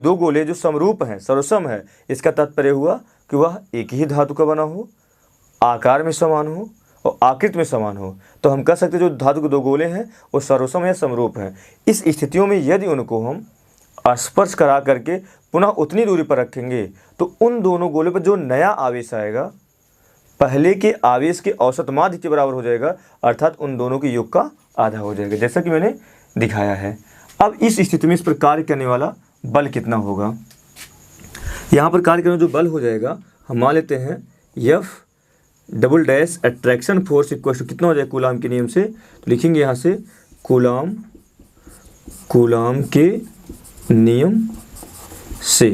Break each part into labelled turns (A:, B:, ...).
A: दो गोले जो समरूप हैं, सर्वसम है, इसका तात्पर्य हुआ कि वह एक ही धातु का बना हो, आकार में समान हो और आकृति में समान हो। तो हम कह सकते हैं जो धातु के दो गोले हैं वो सर्वसम या समरूप हैं। इस स्थितियों में यदि उनको हम स्पर्श करा करके पुनः उतनी दूरी पर रखेंगे तो उन दोनों गोलों पर जो नया आवेश आएगा पहले के आवेश के औसत माध्य के बराबर हो जाएगा, अर्थात उन दोनों के योग का आधा हो जाएगा, जैसा कि मैंने दिखाया है। अब इस स्थिति में इस पर कार्य करने वाला बल कितना होगा? यहाँ पर कार्य करने जो बल हो जाएगा हम मान लेते हैं F double dash attraction force equal to कितना हो जाएगा कूलाम के नियम से, तो लिखेंगे यहाँ से कूलाम के नियम से,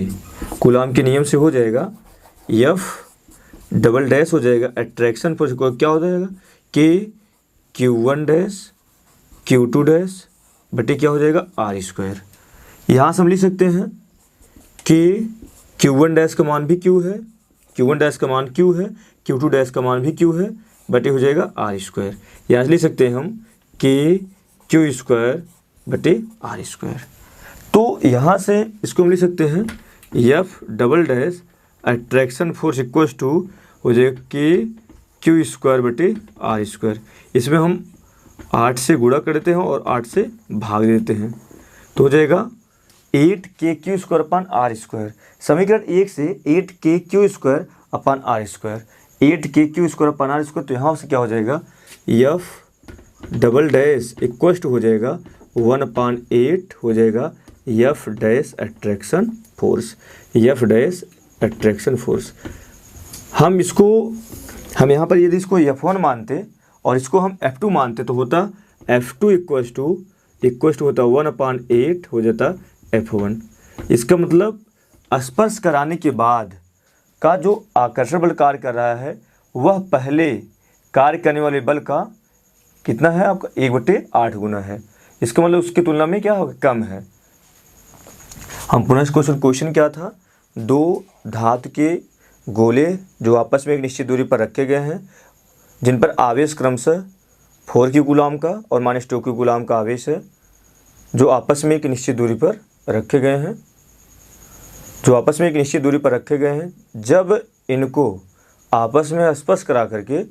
A: कूलाम के नियम से हो जाएगा F डबल डैश हो जाएगा अट्रैक्शन फोर्स को क्या हो जाएगा K Q1 dash Q2 dash बटे क्या हो जाएगा R स्क्वायर। यहाँ से हम लिख सकते हैं कि Q1 डैश का मान भी Q है, Q1 डैश का मान Q है, Q2 डैश का मान भी Q है, बटे हो जाएगा R स्क्वायर। यहाँ से लिख सकते हैं हम K Q स्क्वायर बटे R स्क्वायर। तो यहाँ से इसको हम लिख सकते हैं F double dash attraction force equal to हो जाएगा K Q स्क्वायर बटे R स्क्वायर। इसमें हम 8 से गुणा कर देते हैं और 8 से भाग देते हैं, तो हो जाएगा 8KQ square upon R square. समीकरण 1 से 8KQ square upon R square, 8KQ square upon R square, तो यहाँ से क्या हो जाएगा F double dash equal to हो जाएगा 1/8 हो जाएगा F dash attraction force, F dash attraction force. हम यहाँ पर यदि इसको F1 मानते और इसको हम F2 मानते तो होता F2 इक्वल टू होता 1/8 हो जाता F1। इसका मतलब स्पर्श कराने के बाद का जो आकर्षण बल कार्य कर रहा है वह पहले कार्य करने वाले बल का कितना है आपका 1/8 गुना है। इसका मतलब उसकी तुलना में क्या होगा कम है। हम पुनः क्वेश्चन क्या था, दो धातु के गोले जो आपस में एक निश्चित दूरी पर रखे गए हैं जिन पर आवेश क्रमशः 4Q कूलाम का और -2Q कूलाम का आवेश है, जो आपस में एक निश्चित दूरी पर रखे गए हैं, जब इनको आपस में स्पर्श करा करके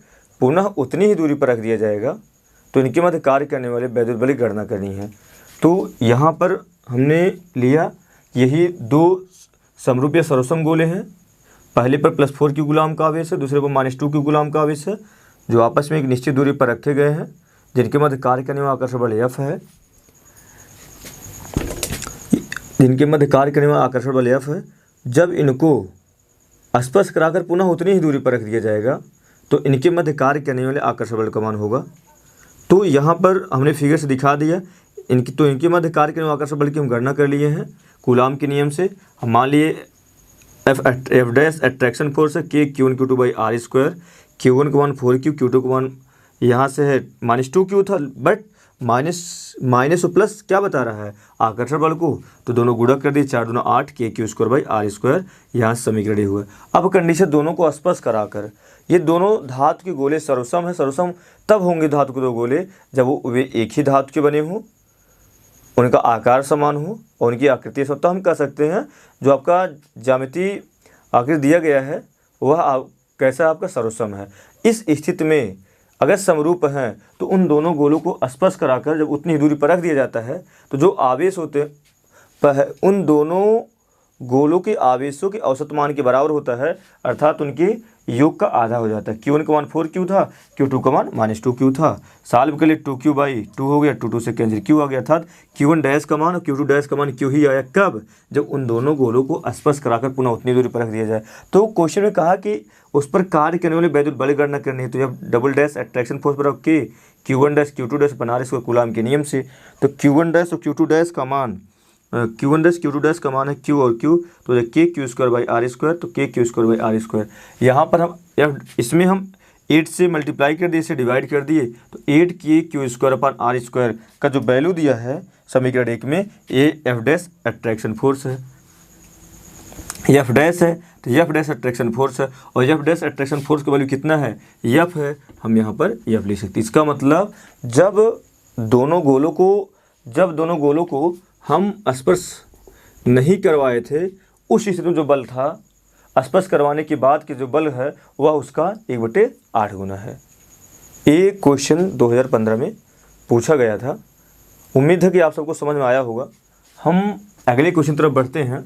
A: पुनः उतनी ही दूरी पर रख दिया जाएगा तो इनके मध्य कार्य करने वाले वैद्युत बल की गणना करनी है। तो यहाँ पर हमने लिया यही दो समरूप या सर्वसम गोले हैं, पहले पर +4Q कूलाम का आवेश है, दूसरे पर -2Q कूलाम का आवेश है, जो आपस में एक निश्चित दूरी पर रखे गए हैं, जिनके मध्य कार्य करने वाला आकर्षण बल F है, जब इनको स्पर्श कराकर पुनः उतनी ही दूरी पर रख दिया जाएगा तो इनके मध्य कार्य करने वाले आकर्षण बल का मान होगा। तो यहाँ पर हमने फिगर से दिखा दिया इनके मध्य कार्य करने वाले आकर्षण बल की हम गणना कर लिए हैं कूलाम के नियम से। हम मान लिए F डैश अट्रैक्शन फोर्स है K Q1 Q2 by R square, Q1 का मान 4Q, Q2 का मान यहाँ से है -2Q था, बट माइनस और प्लस क्या बता रहा है आकर्षण बल को, तो दोनों गुणा कर दिए, 4 दूना 8 KQ square by R square. यहाँ से समीकरण ये हुआ। अब कंडीशन दोनों को स्पर्श कराकर, ये दोनों धातु के गोले सर्वसम है, सर्वसम तब होंगे धातु के दो गोले जब वे एक ही धातु के बने हों, उनका आकार समान हो और उनकी आकृति सब। तो हम कह सकते हैं जो आपका ज्यामितीय आकृति दिया गया है वह कैसा आपका सर्वसम है। इस स्थिति में अगर समरूप हैं तो उन दोनों गोलों को स्पर्श कराकर जब उतनी दूरी पर रख दिया जाता है तो जो आवेश होते हैं उन दोनों गोलों के आवेशों के औसत मान के बराबर होता है, अर्थात उनके योग का आधा हो जाता है। Q1 का मान 4Q था, Q2 का मान -2Q था। सॉल्व के लिए 2Q बाई 2 हो गया, 2 से कैंसिल Q आ गया, अर्थात Q1 डैश का मान और Q2 डैश का मान Q ही आया। कब? जब उन दोनों गोलों को स्पर्श कराकर पुनः उतनी दूरी पर रख दिया जाए। तो क्वेश्चन में कहा कि उस पर कार्य करने वाले वैद्युत बल गणना करनी है, तो जब डबल डैश अट्रैक्शन फोर्स पर रख के Q1 डैश Q2 डैश बना रहे इसको कूलाम के नियम से, तो Q1 डैश और Q2 डैश का मान Q1 डैश Q2 डैश का मान है Q और Q, तो KQ square by R square, तो KQ square by R square. यहाँ पर हम इसमें हम 8 से मल्टीप्लाई कर दिए, इसे डिवाइड कर दिए, तो 8KQ square upon R square का जो वैल्यू दिया है समीकरण 1 में, ये F डैश अट्रैक्शन फोर्स है, F डैश है, तो F डैश अट्रैक्शन फोर्स है, और F डैश अट्रैक्शन फोर्स का वैल्यू कितना है, F है, हम यहाँ पर F लिख सकते हैं। इसका मतलब जब दोनों गोलों को हम स्पर्श नहीं करवाए थे उस स्थिति में जो बल था, स्पर्श करवाने के बाद के जो बल है वह उसका 1/8 गुना है। ये क्वेश्चन 2015 में पूछा गया था। उम्मीद है कि आप सबको समझ में आया होगा। हम अगले क्वेश्चन तरफ बढ़ते हैं।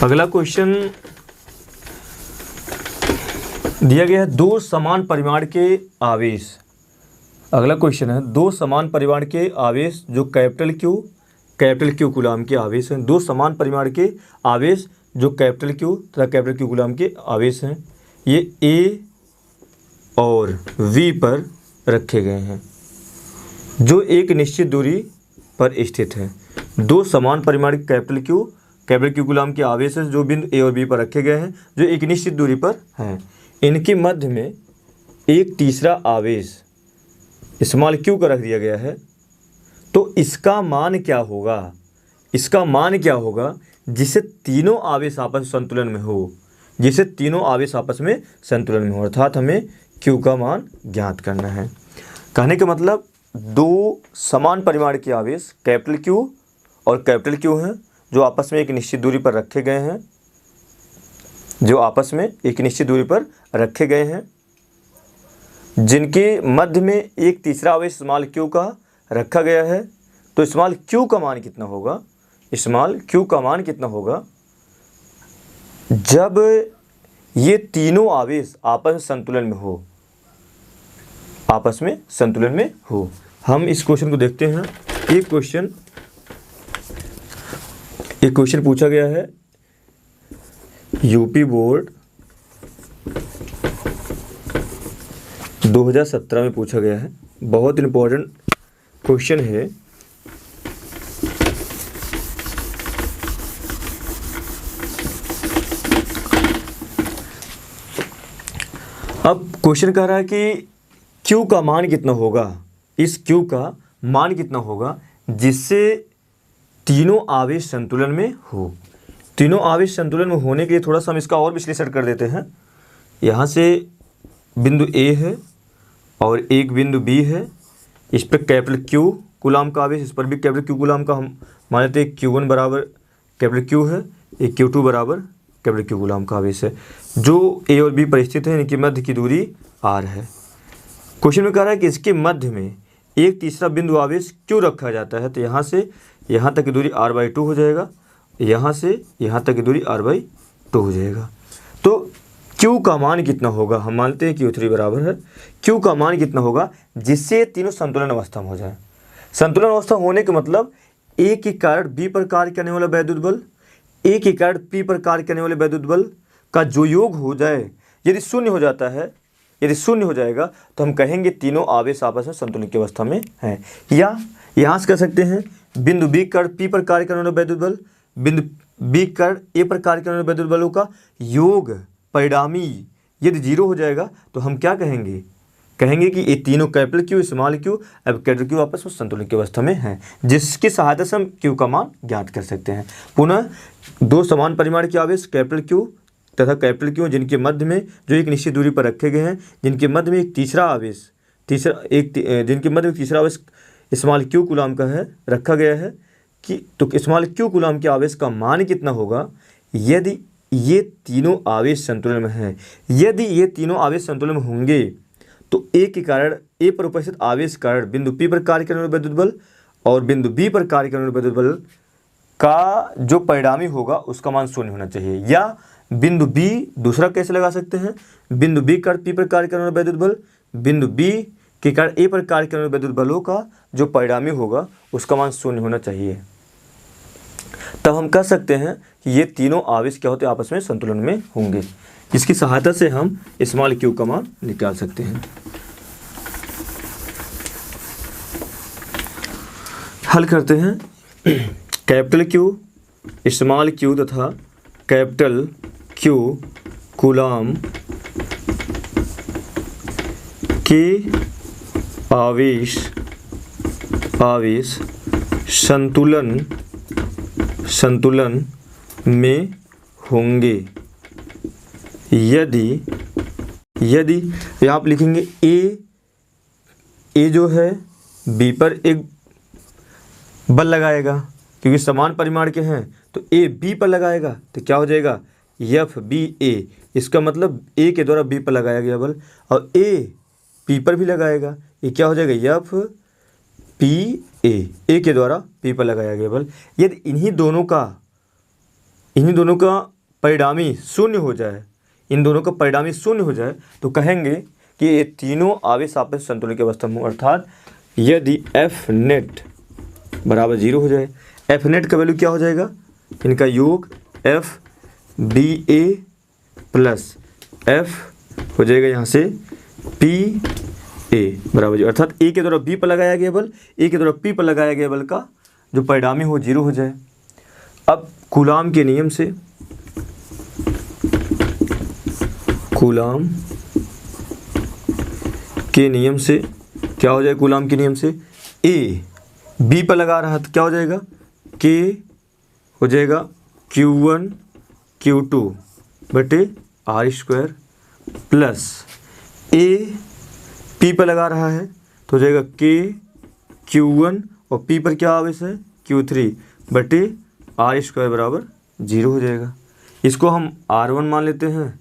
A: अगला क्वेश्चन दिया गया है 2 समान परिमाण के आवेश। अगला क्वेश्चन है 2 समान परिमाण के आवेश जो कैपिटल क्यू कूलाम के आवेश हैं। 2 समान परिमाण के आवेश जो कैपिटल क्यू तथा कैपिटल क्यू कूलाम के आवेश हैं, ये ए और वी पर रखे गए हैं जो एक निश्चित दूरी पर स्थित है। 2 समान परिमाण के कैपिटल क्यू कूलाम के आवेश हैं जो बिंदु ए और बी पर रखे गए हैं जो एक निश्चित दूरी पर हैं। इनके मध्य में एक तीसरा आवेश स्मॉल क्यू का रख दिया गया है। तो इसका मान क्या होगा जिसे तीनों आवेश आपस में संतुलन में हो, अर्थात हमें क्यू का मान ज्ञात करना है। कहने का मतलब 2 समान परिमाण के आवेश कैपिटल क्यू और कैपिटल क्यू हैं जो आपस में एक निश्चित दूरी पर रखे गए हैं, जिनके मध्य में एक तीसरा आवेश स्मॉल क्यू का रखा गया है। तो स्मॉल क्यू का मान कितना होगा जब ये तीनों आवेश आपस में संतुलन में हो। हम इस क्वेश्चन को देखते हैं। एक क्वेश्चन पूछा गया है यूपी बोर्ड 2017 में पूछा गया है। बहुत इम्पोर्टेंट क्वेश्चन है। अब क्वेश्चन कह रहा है कि Q का मान कितना होगा, इस Q का मान कितना होगा जिससे तीनों आवेश संतुलन में हो। तीनों आवेश संतुलन में होने के लिए थोड़ा सा हम इसका और विश्लेषण कर देते हैं। यहाँ से बिंदु A है और एक बिंदु B है, इस पर कैपिटल Q कूलाम का आवेश, इस पर भी कैपिटल Q कूलाम का हम मान लेते हैं। Q1 बराबर कैपिटल Q है, एक Q2 बराबर कैपिटल Q कूलाम का आवेश है जो A और B पर स्थित है। इनकी मध्य की दूरी R है। क्वेश्चन में कह रहा है कि इसके मध्य में एक तीसरा बिंदु आवेश क्यों रखा जाता है। तो यहाँ से यहाँ तक की दूरी r/2 हो जाएगा, यहाँ से यहाँ तक की दूरी r/2 हो जाएगा। तो Q का मान कितना होगा, हम मानते हैं Q3 बराबर है। Q का मान कितना होगा जिससे तीनों संतुलन अवस्था में हो जाए। संतुलन अवस्था होने का मतलब A के कारण B पर कार्य करने वाला वैद्युत बल, A के कारण P पर कार्य करने वाले वैद्युत बल का जो योग हो जाए, यदि शून्य हो जाएगा तो हम कहेंगे तीनों आवेश आपस में संतुलन की अवस्था में हैं। या यहाँ से कह सकते हैं बिंदु B कर्ण P पर कार्य करने वाला वैद्युत बल, बिंदु B कर्ण A पर कार्य करने वाले वैद्युत बलों का योग परिणामी यदि 0 हो जाएगा तो हम क्या कहेंगे कि ये तीनों कैपिटल Q स्मॉल q अब कैपिटल Q आपस में संतुलन की अवस्था में हैं, जिसकी सहायता से हम Q का मान ज्ञात कर सकते हैं। पुनः 2 समान परिमाण के आवेश कैपिटल Q तथा कैपिटल Q जिनके मध्य में जो एक निश्चित दूरी पर रखे गए हैं, जिनके मध्य में एक तीसरा आवेश स्मॉल q कूलाम का है रखा गया है कि तो स्मॉल q कूलाम के आवेश का मान कितना होगा यदि ये तीनों आवेश संतुलन में हैं। यदि ये तीनों आवेश संतुलन में होंगे तो A के कारण A पर उपस्थित आवेश कारण बिंदु P पर कार्य करने वाले वैद्युत बल और बिंदु B पर कार्य करने वाले वैद्युत बल का जो परिणामी होगा उसका मान 0 होना चाहिए। या बिंदु B दूसरा कैसे लगा सकते हैं, बिंदु B कारण P पर कार्य करने वाला वैद्युत बल, बिंदु B के कारण A पर कार्य करने वाले वैद्युत बलों का जो परिणामी होगा उसका मान 0 होना चाहिए। तब हम कह सकते हैं कि ये तीनों आवेश क्या होते हैं, आपस में संतुलन में होंगे। इसकी सहायता से हम स्मॉल q का मान निकाल सकते हैं। हल करते हैं। कैपिटल Q स्मॉल q तथा कैपिटल Q कूलाम के आवेश संतुलन में होंगे यदि यहाँ आप लिखेंगे A जो है B पर एक बल लगाएगा, क्योंकि समान परिमाण के हैं तो ए बी पर लगाएगा, तो क्या हो जाएगा एफ बी ए। इसका मतलब ए के द्वारा बी पर लगाया गया बल, और ए पी पर भी लगाएगा, ये क्या हो जाएगा एफ पी ए के द्वारा पी पर लगाया गया बल। यदि इन्हीं दोनों का परिणामी शून्य हो जाए, इन दोनों का परिणामी शून्य हो जाए, तो कहेंगे कि ये तीनों आवेश आपस में संतुलन की अवस्था में हो। अर्थात यदि एफ नेट बराबर 0 हो जाए, एफ नेट का वैल्यू क्या हो जाएगा, इनका योग एफ बी ए प्लस एफ हो जाएगा यहाँ से पी ए बराबर 0। अर्थात ए के द्वारा बी पर लगाया गया बल, ए के द्वारा पी पर लगाया गया बल का जो परिणामी हो 0 हो जाए। अब कूलाम के नियम से, कूलाम के नियम से क्या हो जाएगा, कूलाम के नियम से ए बी पर लगा रहा तो क्या हो जाएगा, के हो जाएगा Q1 Q2 बटे are square plus A P पर लगा रहा है तो हो जाएगा के Q1 और पी पर क्या आवेश है Q3 बटे आर स्क्वायर बराबर 0 हो जाएगा। इसको हम R1 मान लेते हैं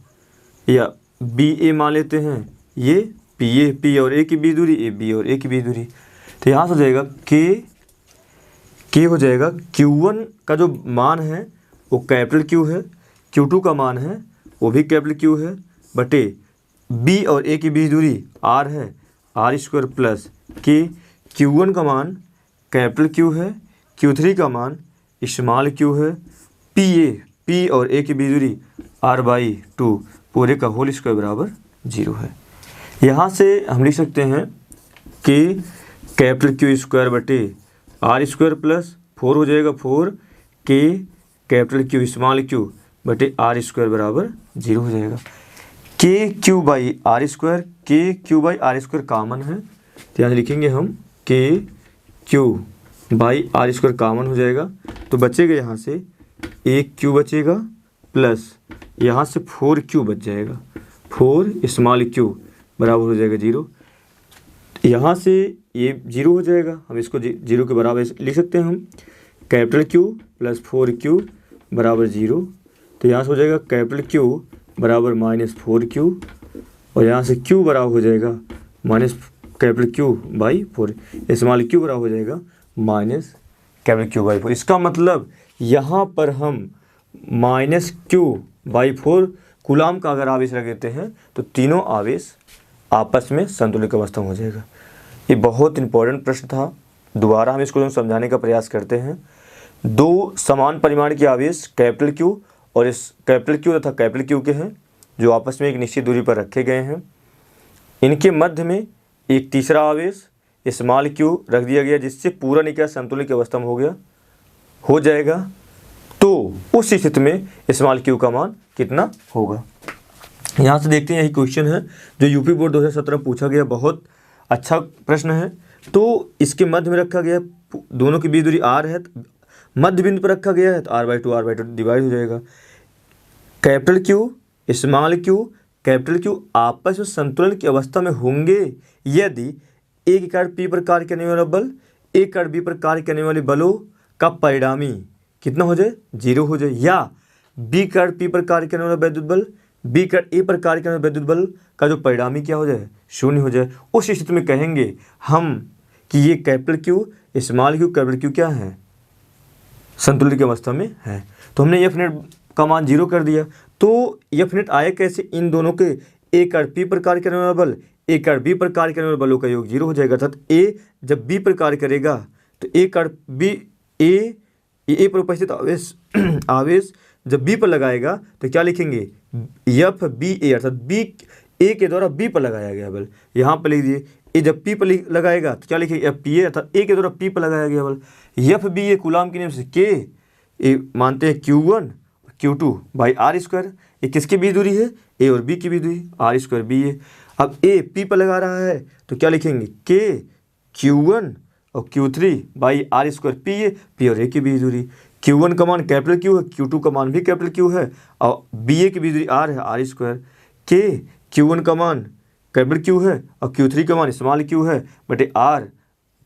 A: या बी ए मान लेते हैं, ये पी और ए की बीच दूरी, ए बी और ए की बीच दूरी। तो यहाँ से हो जाएगा के हो जाएगा Q1 का जो मान है वो कैपिटल Q है, Q2 का मान है वो भी कैपिटल Q है, बटे बी और ए की बीच दूरी R है, आर स्क्वायर प्लस के Q1 का मान कैपिटल Q है, Q3 का मान स्मॉल Q है, पी और ए की बीच दूरी R/2 पूरे का होल स्क्वायर बराबर 0 है। यहाँ से हम लिख सकते हैं कि कैपिटल Q स्क्वायर बटे आर स्क्वायर प्लस 4 हो जाएगा 4 के कैपिटल Q स्मॉल Q बटे आर स्क्वायर बराबर 0 हो जाएगा। K Q by are square common है, तो यहाँ लिखेंगे हम K Q by are square common हो जाएगा, तो बचेगा यहाँ से एक क्यू बचेगा प्लस यहाँ से 4Q बच जाएगा, 4 स्मॉल Q बराबर हो जाएगा 0। यहाँ से ये 0 हो जाएगा, हम इसको 0 के बराबर लिख सकते हैं हम, कैपिटल Q प्लस 4Q बराबर 0। तो यहाँ से हो जाएगा कैपिटल Q बराबर -4Q और यहाँ से Q बराबर हो जाएगा minus capital Q by 4, small Q बराबर हो जाएगा माइनस कैपिटल Q बाई 4। इसका मतलब यहाँ पर हम -Q/4 कूलाम का अगर आवेश रख देते हैं तो तीनों आवेश आपस में संतुलित अवस्था में हो जाएगा। ये बहुत इंपॉर्टेंट प्रश्न था, दोबारा हम इसको समझाने का प्रयास करते हैं। दो समान परिमाण के आवेश कैपिटल Q और इस कैपिटल Q तथा कैपिटल Q के हैं जो आपस में एक निश्चित दूरी पर रखे गए हैं। इनके मध्य में एक तीसरा आवेश स्मॉल Q रख दिया गया जिससे पूरा निकाय संतुलित की अवस्था में हो जाएगा। तो उस स्थिति में स्मॉल Q का मान कितना होगा। यहाँ से देखते हैं, यही क्वेश्चन है जो यूपी बोर्ड 2017 में पूछा गया, बहुत अच्छा प्रश्न है। तो इसके मध्य में रखा गया, दोनों की बीच दूरी R है, मध्य बिंदु पर रखा गया है तो R/2 डिवाइड हो जाएगा। Capital Q small Q capital Q आपस में संतुलन की अवस्था में होंगे यदि एक इकाई P पर कार्य करने वाला बल एक इकाई B पर कार्य करने वाले बलों का परिणामी कितना हो जाए 0 हो जाए, या B इकाई P पर कार्य करने वाला वैद्युत बल B इकाई A पर कार्य करने वाले वैद्युत बल का जो परिणामी क्या हो जाए 0 हो जाए। उस स्थिति में कहेंगे हम कि ये capital Q small Q capital Q क्या है, संतुलित की अवस्था में है। तो हमने एफ नेट का मान 0 कर दिया। तो एफ नेट आया कैसे, इन दोनों के एक इकाई P पर कार्य करने वाला बल एक इकाई B पर कार्य करने वाले बलों का योग 0 हो जाएगा। अर्थात A जब B पर कार्य करेगा तो एक इकाई A पर उपस्थित आवेश जब B पर लगाएगा तो क्या लिखेंगे एफ बी ए, अर्थात B A के द्वारा B पर लगाया गया बल। यहाँ पर लिख दिए ए जब P पर लगाएगा तो क्या लिखेंगे एफ पी ए, अर्थात A के द्वारा P पर लगाया गया बल। एफ बी ए कूलाम के नियम से के मानते हैं Q1 Q2 by are square. ये किसकी बीच दूरी है, A और B की बीच दूरी आर स्क्वायर बी ए। अब A P पर लगा रहा है तो क्या लिखेंगे के Q1 और Q3 by are square P और A की बीच दूरी। Q1 का मान कैपिटल Q है, Q2 का मान भी कैपिटल Q है और BA की बीच दूरी R है आर स्क्वायर। के Q1 का मान कैपिटल Q है और Q3 का मान स्मॉल Q है बटे R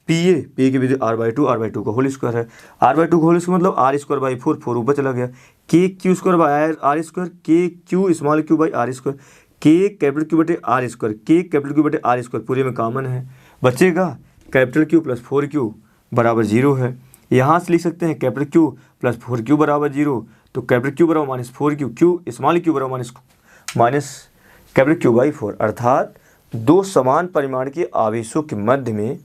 A: पी की वैल्यू r/2 का होल स्क्वायर है। r/2 का होल स्क्वायर मतलब r²/4, 4 ऊपर चला गया, K Q square by R square, K Q small Q by are square, K capital Q बटे are square, K capital Q बटे आर स्क्वायर पूरे में कॉमन है, बचेगा कैपिटल क्यू प्लस 4q बराबर 0 है। यहाँ से लिख सकते हैं कैपिटल क्यू प्लस 4q बराबर 0, तो कैपिटल क्यू बराबर minus 4q, Q small Q बराबर माइनस कैपिटल क्यू बाई 4, अर्थात दो समान परिमाण के आवेशों के मध्य में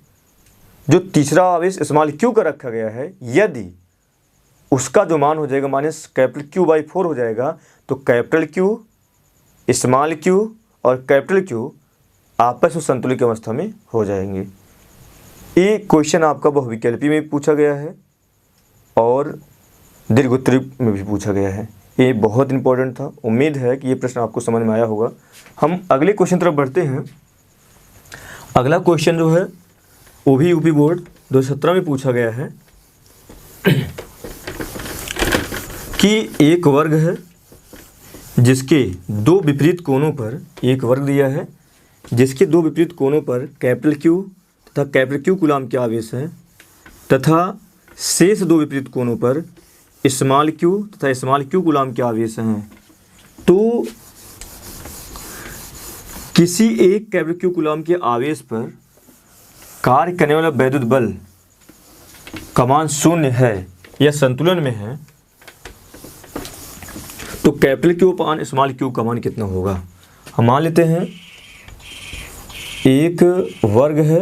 A: जो तीसरा आवेश स्मॉल क्यू का रखा गया है, यदि उसका जो मान हो जाएगा माइनस कैपिटल क्यू बाई 4 हो जाएगा, तो कैपिटल क्यू स्मॉल क्यू और कैपिटल क्यू आपस में संतुलित अवस्था में हो जाएंगे। ये क्वेश्चन आपका बहुविकल्पी में भी पूछा गया है और दीर्घोत्तरी में भी पूछा गया है। ये बहुत इंपॉर्टेंट था। उम्मीद है कि ये प्रश्न आपको समझ में आया होगा। हम अगले क्वेश्चन तरफ बढ़ते हैं। अगला क्वेश्चन जो है वो भी यूपी बोर्ड 2017 में पूछा गया है कि एक वर्ग है जिसके दो विपरीत कोणों पर, एक वर्ग दिया है जिसके दो विपरीत कोणों पर कैपिटल क्यू तथा कैपिटल क्यू कूलम के आवेश हैं तथा शेष दो विपरीत कोणों पर स्मॉल क्यू तथा स्मॉल क्यू कूलम के आवेश हैं, तो किसी एक कैपिटल क्यू कूलम के आवेश पर कार्य करने वाला वैद्युत बल का मान 0 है या संतुलन में है, तो कैपिटल क्यू अपान स्मॉल क्यू का मान कितना होगा। हम मान लेते हैं एक वर्ग है,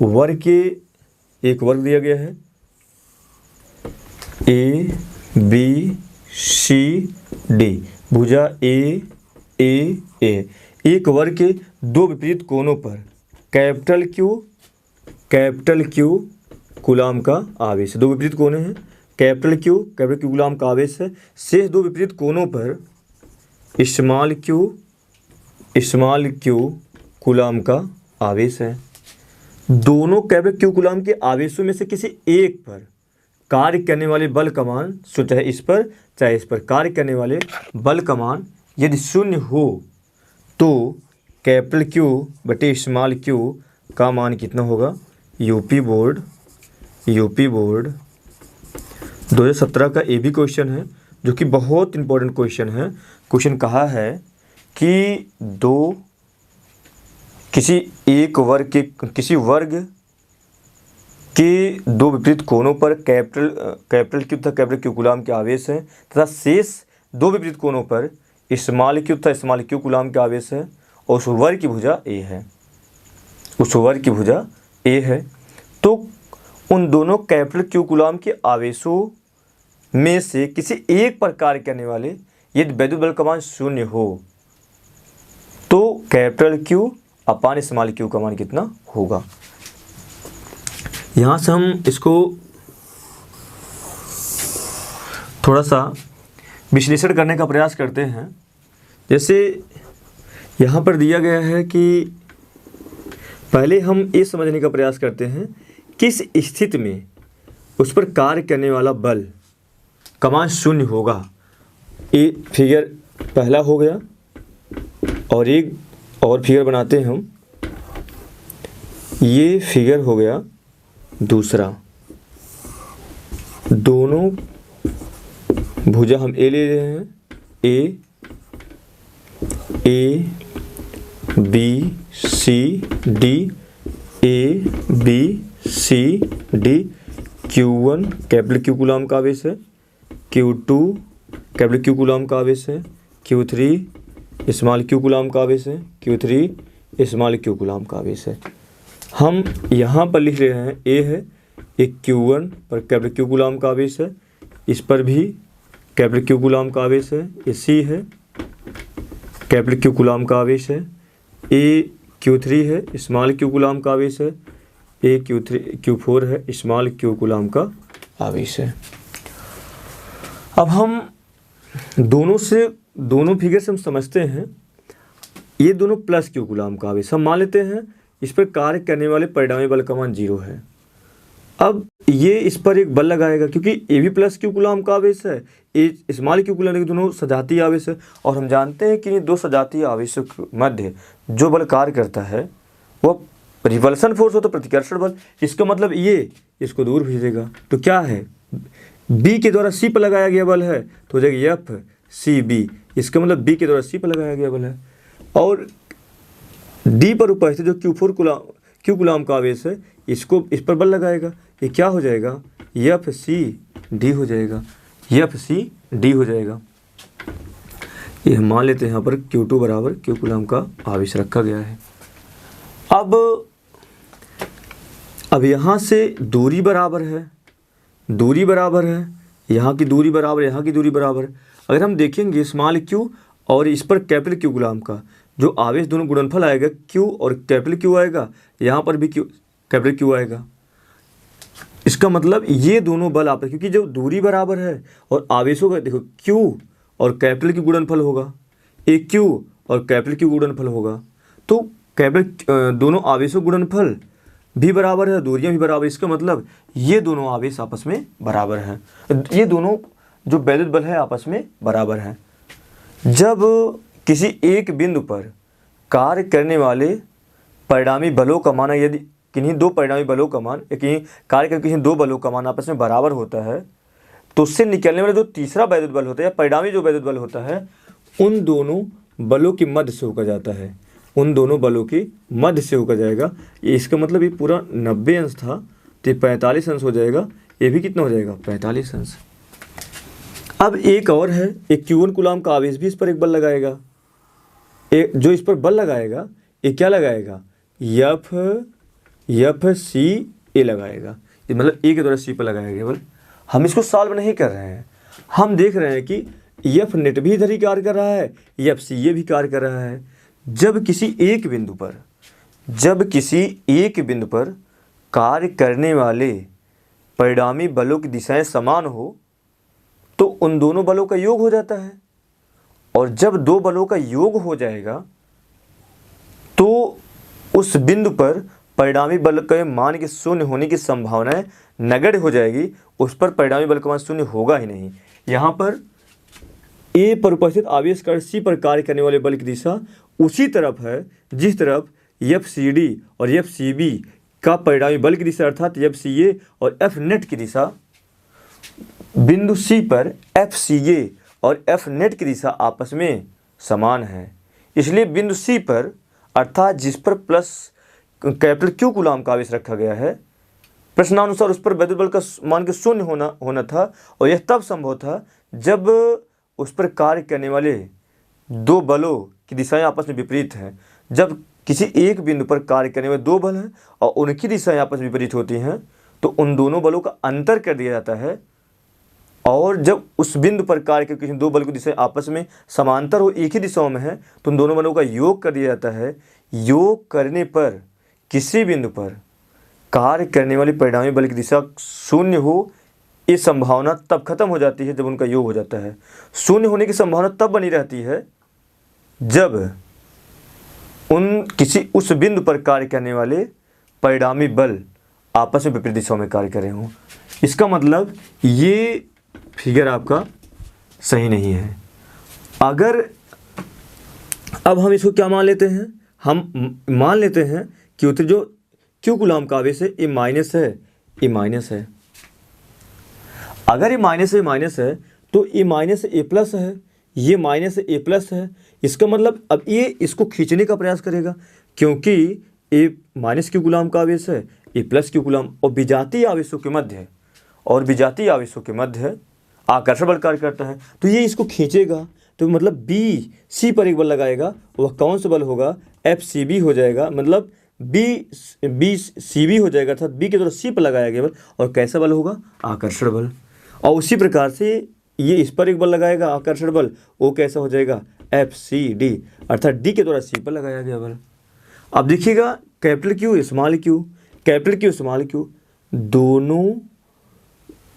A: वर्ग के एक वर्ग दिया गया है ए बी सी डी, भुजा ए एक वर्ग के दो विपरीत कोणों पर कैपिटल क्यू कूलम का आवेश, दो विपरीत कोण हैं, कैपिटल क्यू कूलम का आवेश है, शेष दो विपरीत कोणों पर स्मॉल क्यू कूलम का आवेश है। दोनों कैपिटल क्यू कूलम के आवेशों में से किसी एक पर कार्य करने वाले बल का मान, चाहे इस पर चाहे इस पर कार्य करने वाले बल का मान यदि 0 हो, तो कैपिटल क्यू बटे स्मॉल क्यू का मान कितना होगा। यूपी बोर्ड 2017 का ये भी क्वेश्चन है जो कि बहुत इंपॉर्टेंट क्वेश्चन है। क्वेश्चन कहा है कि किसी वर्ग के दो विपरीत कोणों पर कैपिटल क्यू तथा कैपिटल क्यू कूलम के आवेश हैं तथा शेष दो विपरीत कोणों पर स्मॉल क्यू तथा स्मॉल क्यू कूलम के आवेश है और उस वर्ग की भुजा ए है, तो उन दोनों कैपिटल क्यू कूलम के आवेशों में से किसी एक पर कार्य करने वाले यदि वैद्युत बल का मान 0 हो, तो कैपिटल क्यू अपान स्मॉल क्यू का मान कितना होगा। यहाँ से हम इसको थोड़ा सा विश्लेषण करने का प्रयास करते हैं। जैसे यहाँ पर दिया गया है कि पहले हम ये समझने का प्रयास करते हैं किस स्थिति में उस पर कार्य करने वाला बल का मान 0 होगा। ये फिगर पहला हो गया और एक और फिगर बनाते हैं हम, ये फिगर हो गया दूसरा। दोनों भुजा हम ए ले रहे हैं, A B C D, A B C D, Q1 capital Q coulomb का आवेश है, Q2 कैपिटल क्यू कूलम का आवेश है, Q3 स्मॉल क्यू कूलम का आवेश है, Q3 स्मॉल क्यू कूलम का आवेश है। हम यहाँ पर लिख रहे हैं ए है, एक Q1 पर कैपिटल क्यू कूलम का आवेश है, इस पर भी कैपिटल क्यू कूलम का आवेश है, ये सी है कैपिटल क्यू कूलम का आवेश है, ए Q3 है स्मॉल क्यू कूलम का आवेश है, ए Q4 है स्मॉल क्यू कूलम का आवेश है। अब हम दोनों फिगर से हम समझते हैं ये दोनों प्लस क्यू कूलम का आवेश, हम मान लेते हैं इस पर कार्य करने वाले परिणामी बल का मान 0 है। अब ये इस पर एक बल लगाएगा क्योंकि ए भी प्लस क्यू कूलम का आवेश है, ए स्मॉल क्यू कूलम के दोनों सजातीय आवेश है, और हम जानते हैं कि ये दो सजातीय आवेशों के मध्य जो बल कार्य करता है वह रिवल्सन फोर्स हो तो प्रतिकर्षण बल। इसका मतलब ये इसको दूर भेजेगा, तो क्या है, बी के द्वारा सी पर लगाया गया बल है तो हो जाएगा एफ सी बी। इसका मतलब बी के द्वारा सी पर लगाया गया बल है। और डी पर उपस्थित जो क्यू कूलाम का आवेश है, इसको इस पर बल लगाएगा, ये क्या हो जाएगा, एफ सी डी हो जाएगा, एफ सी डी हो जाएगा। ये हम मान लेते हैं यहाँ पर Q2 बराबर क्यू कूलाम का आवेश रखा गया है। अब यहाँ से दूरी बराबर है, दूरी बराबर है, यहाँ की दूरी बराबर, यहाँ की दूरी बराबर। अगर हम देखेंगे स्मॉल q और इस पर कैपिटल Q कूलाम का जो आवेश दोनों गुणनफल आएगा, Q और कैपिटल Q आएगा, यहाँ पर भी कैपिटल Q आएगा। इसका मतलब ये दोनों बल आपस, क्योंकि जो दूरी बराबर है और आवेशों का देखो Q और कैपिटल Q गुणनफल होगा, एक Q और कैपिटल Q गुणनफल होगा, तो कैपिटल दोनों आवेशों गुणनफल भी बराबर है, दूरियां भी बराबर। इसका मतलब ये दोनों आवेश आपस में बराबर हैं, ये दोनों जो वैद्युत बल है आपस में बराबर हैं। जब किसी एक बिंदु पर कार्य करने वाले परिणामी बलों का मान, यदि किन्हीं दो परिणामी बलों का मान या किन्हीं कार्य कर किसी दो बलों का मान आपस में बराबर होता है, तो उससे निकलने वाला जो तीसरा वैद्युत बल होता है या परिणामी जो वैद्युत बल होता है, उन दोनों बलों की मध्य से होकर जाता है, उन दोनों बलों की मध्य से होकर जाएगा। इसका मतलब ये पूरा 90 अंश था तो 45 अंश हो जाएगा, ये भी कितना हो जाएगा, 45 अंश। अब एक और है, एक Q1 कूलाम का आवेश भी इस पर एक बल लगाएगा, एक जो इस पर बल लगाएगा ये क्या लगाएगा, एफ सी ए लगाएगा, ये मतलब ए के द्वारा सी पर लगाया गया बल। हम इसको सॉल्व नहीं कर रहे हैं, हम देख रहे हैं कि एफ नेट भी इधर ही कार्य कर रहा है, एफ सी ए भी कार्य कर रहा है। जब किसी एक बिंदु पर कार्य करने वाले परिणामी बलों की दिशाएं समान हो तो उन दोनों बलों का योग हो जाता है, और जब दो बलों का योग हो जाएगा तो उस बिंदु पर परिणामी बल के मान के शून्य होने की संभावनाएं नगण्य हो जाएगी, उस पर परिणामी बल का मान शून्य होगा ही नहीं। यहाँ पर ए पर उपस्थित आवेश कण सी पर कार्य करने वाले बल की दिशा उसी तरफ है जिस तरफ एफ सी डी और एफ सी बी का परिणामी बल की दिशा अर्थात एफ सी ए और एफ नेट की दिशा, बिंदु सी पर एफ सी ए और एफ नेट की दिशा आपस में समान है। इसलिए बिंदु सी पर अर्थात जिस पर प्लस कैपिटल Q कूलाम का आवेश रखा गया है, प्रश्नानुसार उस पर वैद्युत बल का मान के शून्य होना था, और यह तब संभव था जब उस पर कार्य करने वाले दो बलों की दिशाएं आपस में विपरीत हैं। जब किसी एक बिंदु पर कार्य करने वाले दो बल हैं और उनकी दिशाएं आपस में विपरीत होती हैं, तो उन दोनों बलों का अंतर कर दिया जाता है, और जब उस बिंदु पर कार्य के किसी दो बल की दिशाएं आपस में समांतर हो, एक ही दिशाओं में है, तो उन दोनों बलों का योग कर दिया जाता है। योग करने पर किसी बिंदु पर कार्य करने वाली परिणामी बल की दिशा शून्य हो, ये संभावना तब खत्म हो जाती है जब उनका योग हो जाता है। शून्य होने की संभावना तब बनी रहती है जब उस बिंदु पर कार्य करने वाले परिणामी बल आपस में विपरीत दिशाओं में कार्य कर रहे हों। इसका मतलब ये फिगर आपका सही नहीं है। अगर अब हम इसको क्या मान लेते हैं, हम मान लेते हैं कि जो Q कूलाम का आवेश है ये माइनस है, ये माइनस है। अगर ये माइनस है तो ये माइनस ए प्लस है, ये माइनस ए प्लस है। इसका मतलब अब ये इसको खींचने का प्रयास करेगा, क्योंकि ए माइनस Q कूलाम का आवेश है, ए प्लस Q कूलाम, और विजातीय आवेशों के मध्य है, और विजातीय आवेशों के मध्य आकर्षण बल कार्य करता है, तो ये इसको खींचेगा। तो मतलब बी सी पर एक बल लगाएगा, वह कौन सा बल होगा, एफ सी बी हो जाएगा, मतलब बी सी बी हो जाएगा, अर्थात बी के द्वारा सी पर लगाया गया बल, और कैसा बल होगा, आकर्षण बल। और उसी प्रकार से ये इस पर एक बल लगाएगा आकर्षण बल, वो कैसा हो जाएगा, एफ सी डी, अर्थात डी के द्वारा सी पर लगाया गया बल। अब देखिएगा capital Q small q, capital Q small q,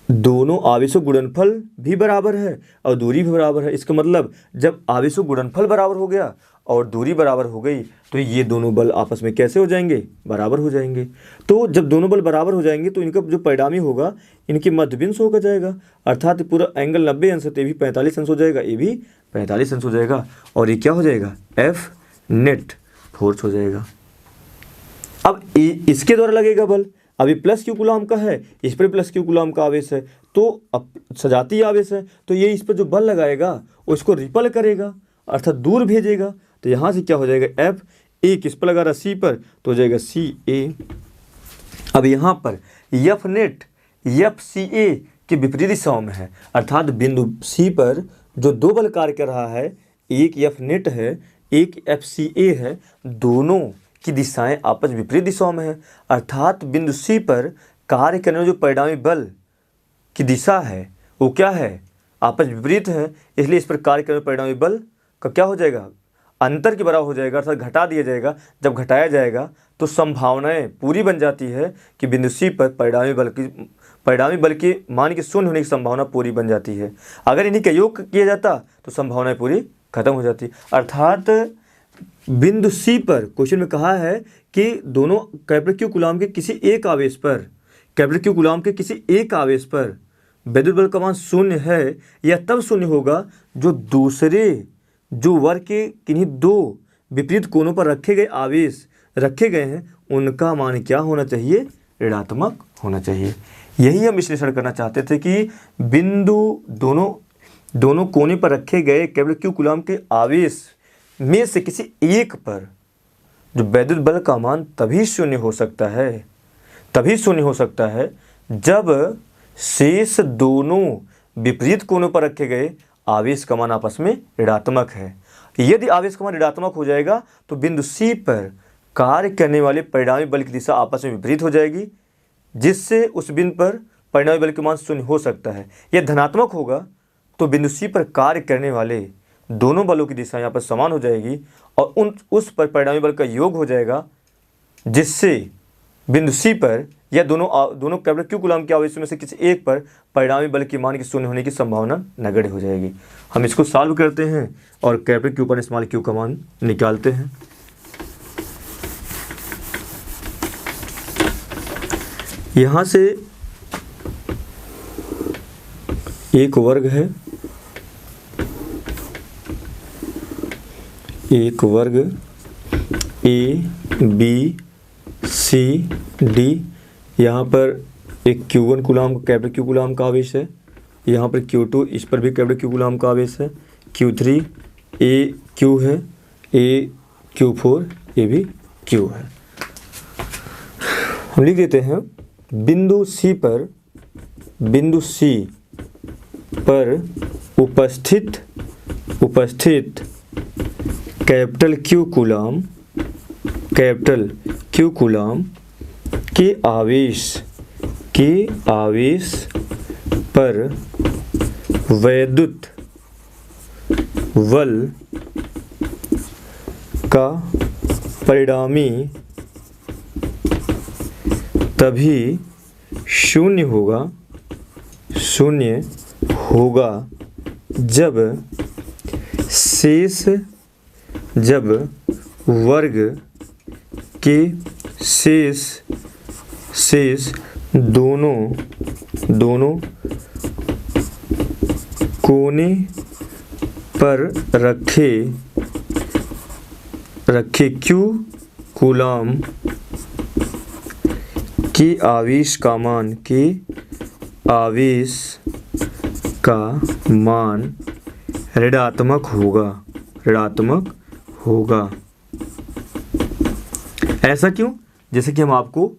A: दोनों आवेशों गुणनफल भी बराबर है और दूरी भी बराबर है। इसका मतलब जब आवेशों गुणनफल बराबर हो गया और दूरी बराबर हो गई तो ये दोनों बल आपस में कैसे हो जाएंगे, बराबर हो जाएंगे। तो जब दोनों बल बराबर हो जाएंगे तो इनका जो परिणामी होगा इनकी मध्यबिंदु होकर जाएगा, अर्थात पूरा एंगल 90 अंश है तो ये भी 45 अंश हो जाएगा, ये भी 45 अंश हो जाएगा, और ये क्या हो जाएगा, एफ नेट फोर्स हो जाएगा। अब इसके द्वारा लगेगा बल, अभी प्लस क्यू कूलम का है, इस पर प्लस क्यू कूलम का आवेश है, तो अब सजातीय आवेश है, तो ये इस पर जो बल लगाएगा उसको रिपल करेगा अर्थात दूर भेजेगा। तो यहाँ से क्या हो जाएगा, एफ ए किस पर लगा रहा, सी पर, तो हो जाएगा सी ए। अब यहाँ पर एफ नेट एफ सी ए के विपरीत दिशाओं में है, अर्थात बिंदु सी पर जो दो बल कार्य कर रहा है, एक एफ नेट है एक एफ सी ए है, दोनों की दिशाएं आपस विपरीत दिशाओं में है, अर्थात बिंदु सी पर कार्य करने में जो परिणामी बल की दिशा है वो क्या है, आपस विपरीत है, इसलिए इस पर कार्य करने में परिणामी बल का क्या हो जाएगा, अंतर के बराबर हो जाएगा, अर्थात घटा दिया जाएगा। जब घटाया जाएगा तो संभावनाएं पूरी बन जाती है कि बिंदु सी पर परिणामी बल के मान के शून्य होने की संभावना पूरी बन जाती है। अगर इन्हीं का योग किया जाता तो संभावनाएं पूरी खत्म हो जाती। अर्थात बिंदु सी पर क्वेश्चन में कहा है कि दोनों कैपिटल क्यू कूलम के किसी एक आवेश पर, कैपिटल क्यू कूलम के किसी एक आवेश पर विद्युत बल का मान शून्य है या तब शून्य होगा जो दूसरे जो वर्ग के किन्हीं दो विपरीत कोणों पर रखे गए आवेश रखे गए हैं उनका मान क्या होना चाहिए, ऋणात्मक होना चाहिए। यही हम विश्लेषण करना चाहते थे कि बिंदु दोनों कोने पर रखे गए कैपिटल क्यू कूलम के आवेश में से किसी एक पर जो विद्युत बल का मान तभी शून्य हो सकता है जब शेष दोनों विपरीत कोनों पर रखे गए आवेश का मान आपस में ऋणात्मक है। यदि आवेश का मान ऋणात्मक हो जाएगा तो बिंदु सी पर कार्य करने वाले परिणामी बल की दिशा आपस में विपरीत हो जाएगी, जिससे उस बिंदु पर परिणामी बल का मान शून्य हो सकता है। यह धनात्मक होगा तो बिंदु सी पर कार्य करने वाले दोनों बलों की दिशा यहाँ पर समान हो जाएगी और उस पर परिणामी बल का योग हो जाएगा, जिससे बिंदु सी पर या दोनों कैपिटल क्यू कूलम के आवेशों में से किसी एक पर परिणामी बल के मान के शून्य होने की संभावना नगण्य हो जाएगी। हम इसको सॉल्व करते हैं और कैपिटल क्यू पर स्मॉल क्यू का मान निकालते हैं। यहाँ से एक वर्ग है, एक वर्ग ए बी सी डी, यहाँ पर एक Q1 coulomb capital Q coulomb का आवेश है, यहाँ पर Q2 इस पर भी कैपिटल क्यू कूलम का आवेश है, Q3 ए क्यू है, ए Q4 ये भी Q है। हम लिख देते हैं बिंदु सी पर उपस्थित कैपिटल क्यू कूलम के आवेश पर वैद्युत बल का परिणामी तभी शून्य होगा जब वर्ग के शेष दोनों कोने पर रखे क्यू कूलम के आवेश का मान ऋणात्मक होगा। ऐसा क्यों? जैसे कि हम आपको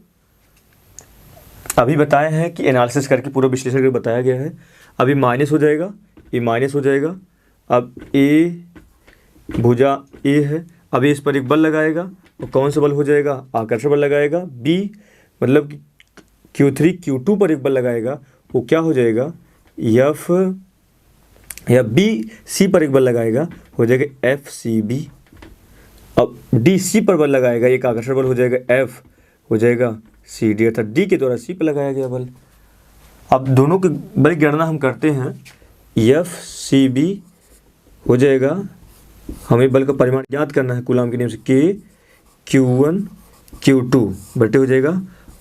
A: अभी बताए हैं कि एनालिसिस करके पूरा विश्लेषण करके बताया गया है। अभी माइनस हो जाएगा, ये माइनस हो जाएगा। अब ए भुजा ए है, अब इस पर एक बल लगाएगा, तो कौन सा बल हो जाएगा? आकर्षण बल लगाएगा। बी मतलब Q3 Q2 पर एक बल लगाएगा, वो क्या हो जाएगा? एफ या बी सी पर एक बल लगाएगा, हो जाएगा FCB। अब डी सी पर बल लगाएगा, एक आकर्षण बल हो जाएगा F, हो जाएगा CD, अर्थात डी के द्वारा सी पर लगाया गया बल। अब दोनों के बल की गणना हम करते हैं, FCB हो जाएगा, हमें बल का परिमाण ज्ञात करना है कूलम के नियम से, K Q1 Q2 बटे हो जाएगा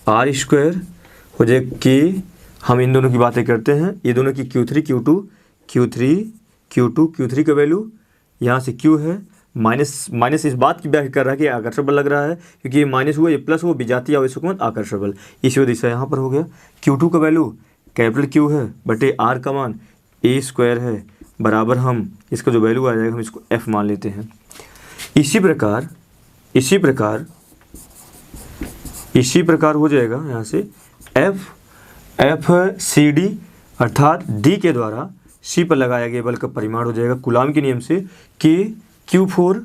A: R² हो जाएगा K। हम इन दोनों की बातें करते हैं, ये दोनों की Q3 Q2 का वैल्यू यहाँ से Q है, माइनस इस बात की व्याख्या कर रहा है कि आकर्षण बल लग रहा है, क्योंकि ये माइनस हुआ, ये प्लस हुआ, विजातीय आवेशों के मध्य आकर्षण बल, इसी वजह से यहाँ पर हो गया। Q2 का वैल्यू कैपिटल Q है बटे R का मान a स्क्वायर है, बराबर हम इसका जो वैल्यू आ जाएगा हम इसको F मान लेते हैं। इसी प्रकार हो जाएगा यहाँ से F सी डी अर्थात D के द्वारा C पर लगाया गया बल का परिमाण हो जाएगा कूलाम के नियम से Q4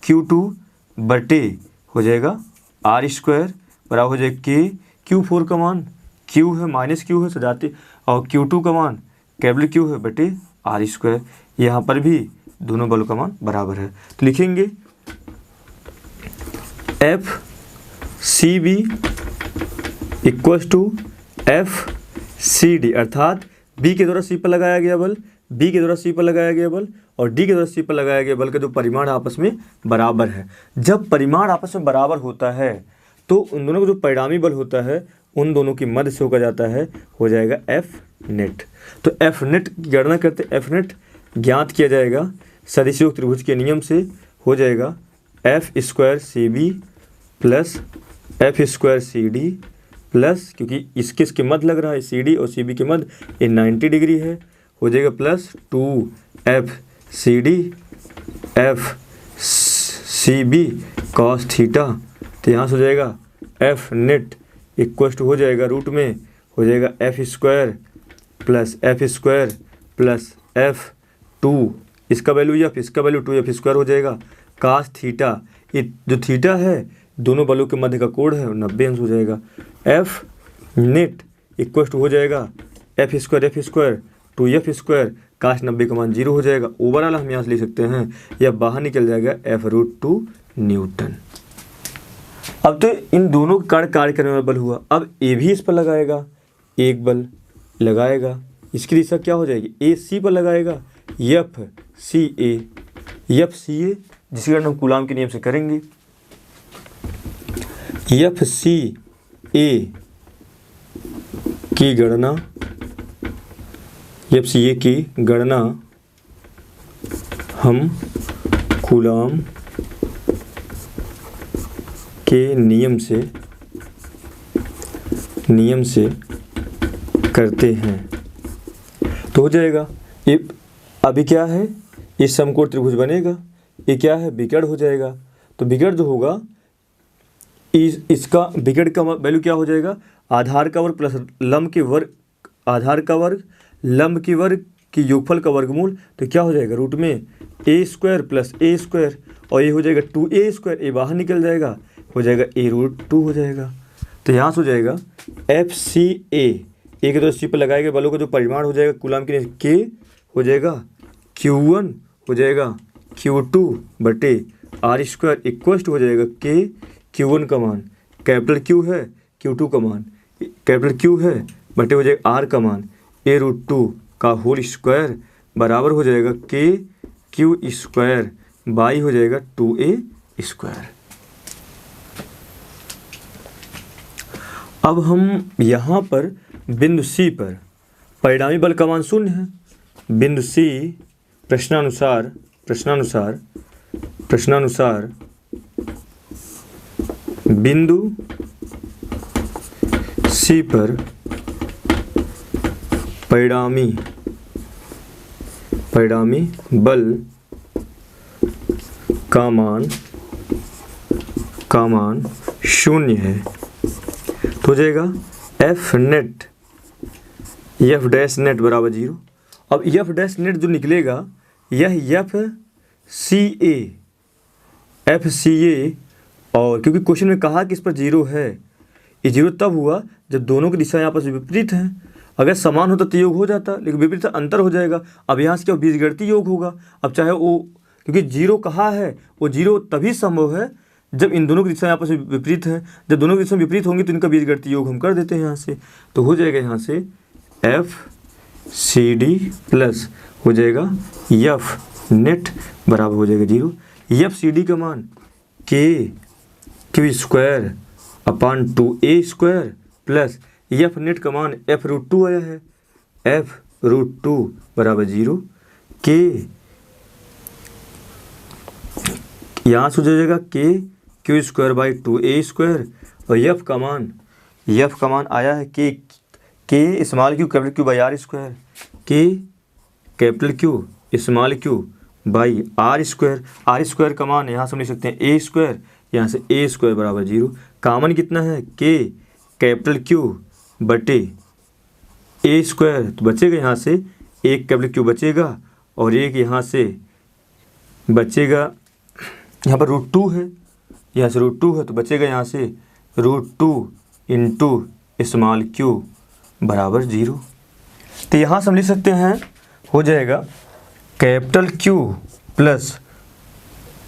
A: Q2 बटे हो जाएगा R स्क्वायर, बराबर हो जाएगा Q4 का मान Q है माइनस Q है सजाते, और Q2 का मान कैपिटल Q है बटे R स्क्वायर। यहाँ पर भी दोनों बलों का मान बराबर है, तो लिखेंगे F C B equal to F C D, अर्थात B के द्वारा C पर लगाया गया बल, B के द्वारा C पर लगाया गया बल और D के द्वारा C पर लगाया गया बल का जो परिमाण आपस में बराबर है। जब परिमाण आपस में बराबर होता है तो उन दोनों का जो परिणामी बल होता है उन दोनों की मध्य से होकर जाता है, हो जाएगा F नेट। तो F नेट की गणना करते, F नेट ज्ञात किया जाएगा सदिशयोग त्रिभुज के नियम से, हो जाएगा F square C B plus F square C D plus, क्योंकि इसके मध्य लग रहा है सी डी और सी बी के मध्य ये 90 डिग्री है, हो जाएगा plus 2F C D F C B cos theta. तो यहाँ से हो जाएगा F नेट इक्वल टू हो जाएगा रूट में हो जाएगा F स्क्वायर प्लस F2, इसका वैल्यू F, इसका वैल्यू 2F स्क्वायर हो जाएगा कास थीटा। ये जो थीटा है दोनों बलों के मध्य का कोण है, 90 अंश हो जाएगा। F नेट इक्वल टू हो जाएगा F स्क्वायर 2F स्क्वायर काश 90 का मान 0 हो जाएगा। ओवरऑल हम यहाँ से लिख सकते हैं या बाहर निकल जाएगा F√2 न्यूटन। अब तो इन दोनों का कार्य करने वाला बल हुआ। अब ए भी इस पर लगाएगा, एक बल लगाएगा, इसकी दिशा क्या हो जाएगी, ए सी पर लगाएगा, F सी ए जिसकी गणना हम कूलाम के नियम से करेंगे। F सी ए की गणना हम कूलाम के नियम से करते हैं तो हो जाएगा। ये अभी क्या है, ये समकोण त्रिभुज बनेगा, ये क्या है विकर्ण हो जाएगा। तो विकर्ण जो होगा इसका विकर्ण का वैल्यू क्या हो जाएगा, आधार का वर्ग प्लस लंब के वर्ग, आधार का वर्ग लंब के वर्ग की योगफल का वर्गमूल। तो क्या हो जाएगा रूट में a square plus a square और ये हो जाएगा 2a स्क्वायर, ये बाहर निकल जाएगा, हो जाएगा a√2 हो जाएगा। तो यहाँ से हो जाएगा F सी ए के द्वारा सी पर लगाए गए बलों का जो परिमाण हो जाएगा कूलाम के के हो जाएगा Q1 हो जाएगा Q2 बटे R स्क्वायर इक्वल हो जाएगा के Q1 का मान कैपिटल Q है, Q2 का मान कैपिटल Q है बटे हो जाएगा R का मान a√2 का होल स्क्वायर, बराबर हो जाएगा के Q स्क्वायर बाई हो जाएगा 2a स्क्वायर। अब हम यहाँ पर बिंदु C पर परिणामी बल का मान 0 है। बिंदु C प्रश्नानुसार बिंदु C पर परिणामी बल का मान 0 है तो हो जाएगा F net F dash net बराबर 0। अब F डैश नेट जो निकलेगा यह F सी ए और क्योंकि क्वेश्चन में कहा कि इस पर 0 है, ये 0 तब हुआ जब दोनों की दिशा यहाँ पर विपरीत हैं। अगर समान होता तो योग हो जाता, लेकिन विपरीत अंतर हो जाएगा। अब यहाँ से क्या बीजगणितीय योग होगा। अब चाहे वो, क्योंकि 0 कहा है, वो 0 तभी संभव है जब इन दोनों की दिशा आपस में विपरीत है। जब दोनों की दिशा विपरीत होंगी तो इनका बीजगणितीय योग हम कर देते हैं यहाँ से। तो हो जाएगा यहाँ से F सी डी प्लस हो जाएगा F नेट बराबर हो जाएगा 0। F सी डी का मान Q square upon 2a square plus F net का मान F√2 आया है, F√2 बराबर 0। के, यहाँ से हो जाएगा K Q square by 2a²। और यफ का मान आया है के small Q capital Q by r², के capital Q small Q by r² का मान यहाँ से हम लिख सकते हैं a², यहाँ से a² बराबर 0। कॉमन कितना है, के कैपिटल क्यू बटे a², तो बचेगा यहाँ से एक कैपिटल क्यू बचेगा और एक यहाँ से बचेगा, यहाँ पर √2 है, यहाँ से √2 है तो बचेगा यहाँ से √2 इंटू स्मॉल क्यू बराबर 0। तो यहाँ से हम लिख सकते हैं, हो जाएगा capital Q plus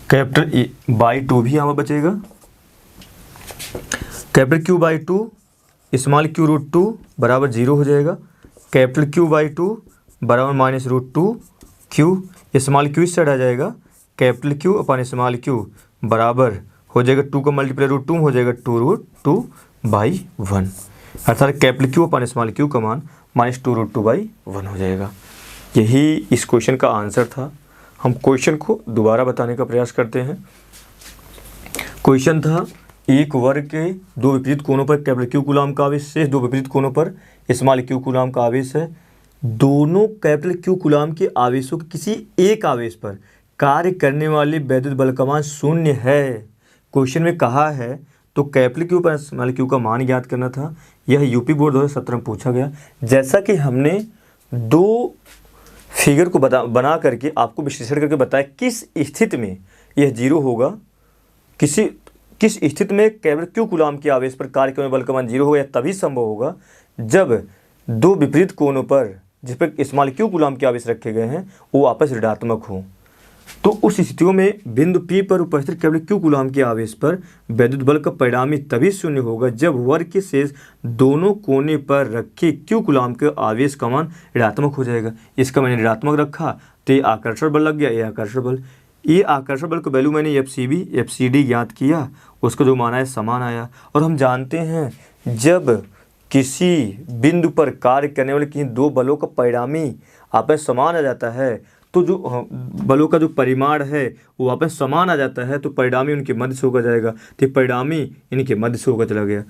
A: capital by 2 भी यहाँ बचेगा, capital Q by 2 small Q √2 बराबर 0 हो जाएगा, कैपिटल क्यू बाई 2 बराबर माइनस √2 क्यू, स्मॉल क्यू इस साइड आ जाएगा, capital Q upon small Q बराबर हो जाएगा 2 का मल्टीप्लाई √2 हो जाएगा 2√2/1, अर्थात capital Q upon small Q का मान माइनस 2√2/1 हो जाएगा। यही इस क्वेश्चन का आंसर था। हम क्वेश्चन को दोबारा बताने का प्रयास करते हैं। क्वेश्चन था, एक वर्ग के दो विपरीत कोणों पर कैपिटल क्यू कूलम का आवेश है, दो विपरीत कोणों पर स्मॉल क्यू कूलम का आवेश है। दोनों कैपिटल क्यू कूलम के आवेशों के किसी एक आवेश पर कार्य करने वाले वैद्युत बल का मान 0 है। क्वेश्चन में कहा है तो कैपिटल क्यू पर स्मॉल क्यू का मान ज्ञात करना था। यह यूपी बोर्ड 2017 में पूछा गया। जैसा कि हमने दो फिगर को बना करके आपको विश्लेषण करके बताया किस स्थिति में यह 0 होगा, किस स्थिति में कैपिटल क्यू कूलम के आवेश पर कार्य करने वाले बल का मान 0 होगा, यह तभी संभव होगा जब दो विपरीत कोणों पर जिस पर स्मॉल क्यू कूलम के आवेश रखे गए हैं वो आपस ऋणात्मक हो। तो उस स्थितियों में बिंदु P पर उपस्थित कैपिटल क्यू कूलम के आवेश पर वैद्युत बल का परिणामी तभी 0 होगा जब वर्ग के शेष दोनों कोने पर रखे क्यू कूलम के आवेश का मान ऋणात्मक हो जाएगा। इसका मैंने ऋणात्मक रखा तो ये आकर्षण बल लग गया, ये आकर्षण बल। ये आकर्षण बल का वैल्यू मैंने FCD ज्ञात किया, उसका जो मान आया समान आया। और हम जानते हैं जब किसी बिंदु पर कार्य करने वाले किसी दो बलों का परिणामी आपस समान आ जाता है तो जो बलों का जो परिमाण है वो आपस समान आ जाता है तो परिणामी उनके मध्य से होकर जाएगा। तो परिणामी इनके मध्य से होकर चला गया।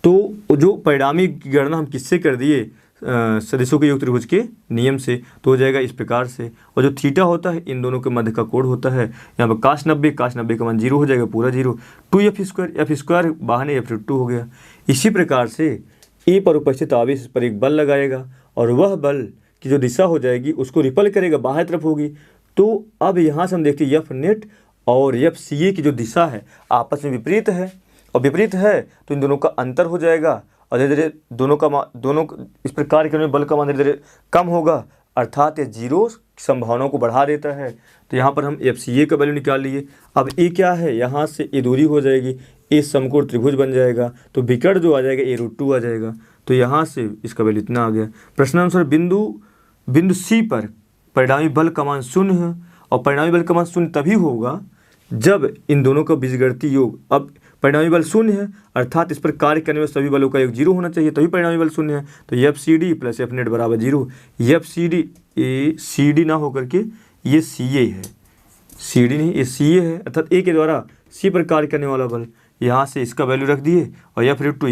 A: तो जो परिणामी की गणना हम किससे कर दिए, सदिशों के योग त्रिभुज के नियम से, तो हो जाएगा इस प्रकार से। और जो थीटा होता है इन दोनों के मध्य का कोण होता है। यहाँ पर cos 90 का मान 0 हो जाएगा, पूरा 0। 2f² बहाने f√2 हो गया। इसी प्रकार से ए पर उपस्थित आवेश पर एक बल लगाएगा और वह बल की जो दिशा हो जाएगी उसको रिपल करेगा, बाहर तरफ होगी। तो अब यहाँ से हम देखते हैं F नेट और FCA की जो दिशा है आपस में विपरीत है, और विपरीत है तो इन दोनों का अंतर हो जाएगा और धीरे धीरे दोनों इस प्रकार के बल का मान धीरे धीरे कम होगा, अर्थात ये 0 संभावनाओं को बढ़ा देता है। तो यहाँ पर हम FCA का वैल्यू निकाल लिए। अब ए क्या है, यहाँ से ए दूरी हो जाएगी, ए समकोण त्रिभुज बन जाएगा, तो विकर्ण जो आ जाएगा a√2 आ जाएगा। तो यहाँ से इसका वैल्यू इतना आ गया। प्रश्नानुसार बिंदु C पर परिणामी बल का मान 0 है और परिणामी बल का मान 0 तभी होगा जब इन दोनों का बीजगणितीय योग, अब परिणामी बल 0 है अर्थात इस पर कार्य करने वाले सभी बलों का योग 0 होना चाहिए, तभी परिणामी बल 0 है। तो FCD प्लस F नेट बराबर 0। FCD CD ना होकर के ये CA है, CD नहीं ये CA है, अर्थात A के द्वारा C पर कार्य करने वाला बल। यहाँ से इसका वैल्यू रख दिए और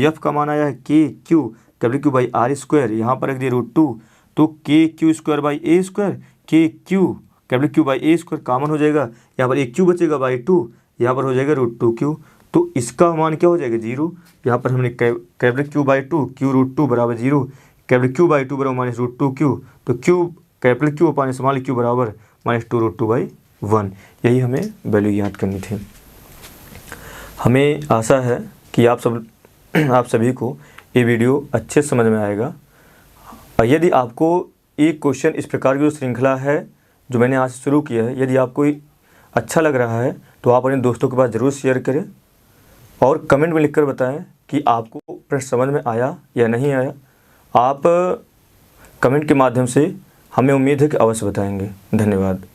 A: F का मान आया है KQ capital Q by r², यहाँ पर रख दिए √2, तो KQ² by a², KQ capital Q by a² common हो जाएगा, यहाँ पर एक क्यू बचेगा बाई 2, यहाँ पर हो जाएगा √2Q। तो इसका मान क्या हो जाएगा 0। यहाँ पर हमने कैपिटल क्यू बाई 2 Q√2 बराबर 0, कैपिटल क्यू बाई 2 बराबर माइनस √2Q, तो Q capital Q upon small Q बराबर माइनस 2√2/1। यही हमें वैल्यू याद करनी थी। हमें आशा है कि आप सभी को ये वीडियो अच्छे समझ में आएगा। यदि आपको एक क्वेश्चन इस प्रकार की जो श्रृंखला है जो मैंने आज शुरू किया है, यदि आपको अच्छा लग रहा है तो आप अपने दोस्तों के पास ज़रूर शेयर करें और कमेंट में लिखकर बताएं कि आपको प्रश्न समझ में आया या नहीं आया। आप कमेंट के माध्यम से हमें उम्मीद है कि अवश्य बताएंगे। धन्यवाद।